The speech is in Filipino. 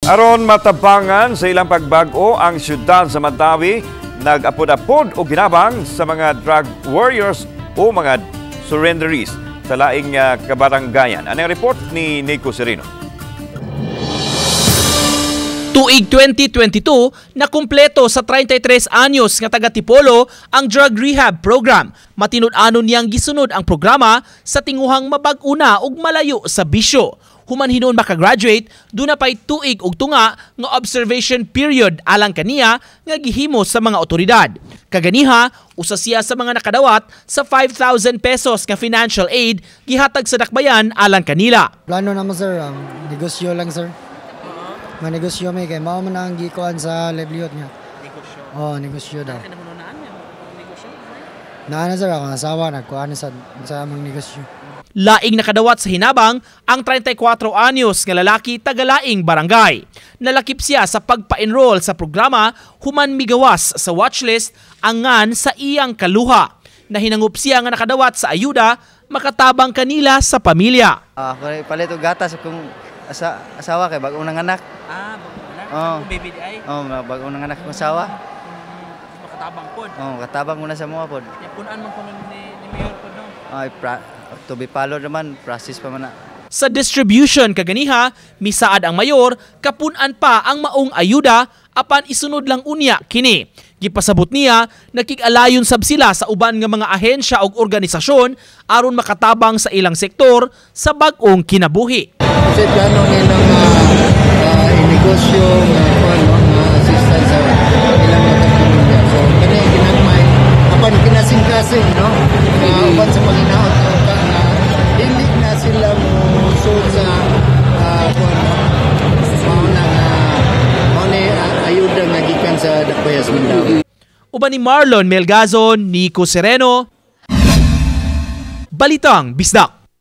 Aron matabangan sa ilang pagbago ang syudad sa Mandawi, nag-apod-apod o ginabang sa mga drug warriors o mga surrenderies sa laing kabaranggayan. Ano ang report ni Nico Sereno? Tuig 2022, na kumpleto sa 33 anyos nga taga Tipolo ang drug rehab program. Matinud-anon niyang gisunod ang programa sa tinguhang mabag-una ug malayo sa bisyo. Human hinon makagraduate, doon na pa'y tuig ug tunga nga observation period alang kaniya nga gihimo sa mga otoridad. Kaganiha, usa siya sa mga nakadawat sa 5,000 pesos nga financial aid gihatag sa dakbayan alang kanila. Plano naman sir, negosyo lang sir. Manegosyo may kay mao man ang gikuan sa livelihood niya. Negosyo. Oh, negosyo daw. Negosyo. Na sir ako asawa nagkuan sa among negosyo. Laing nakadawat sa hinabang ang 34 anyos nga lalaki taga-laing barangay. Nalakip siya sa pagpa-enroll sa programa human migawas sa watchlist angan sa iyang kaluha. Nahinangup siya nga nakadawat sa ayuda makatabang kanila sa pamilya. Palit og gatas kung asawa kay bag-ong nanganak. Bagong anak? Oh. Baby di ay? Bag-ong nanganak kong asawa. Makatabang pod? Katabang muna sa mga pod. Punan man ko ni Mayor pod no? Ay, to be followed naman, process pa man na. Sa distribution kaganiha, misaad ang mayor, kapunan pa ang maong ayuda apan isunod lang unya kini. Gipasabot niya, nakig-alayon sab sila sa uban nga mga ahensya ug organisasyon aron makatabang sa ilang sektor sa bag-ong kinabuhi. Kasi plano nilang inegosyo nga assistance sa ilang mga pamilya. So, kani ginagmay apan kinasing-kasing no? Uban sa panginaot nga hindi na sila mo sa ayuda nga gikan sa Dakbayas Mandawi. Uban ni Marlon Melgazon, Nico Sereno, Balitang Bisdak.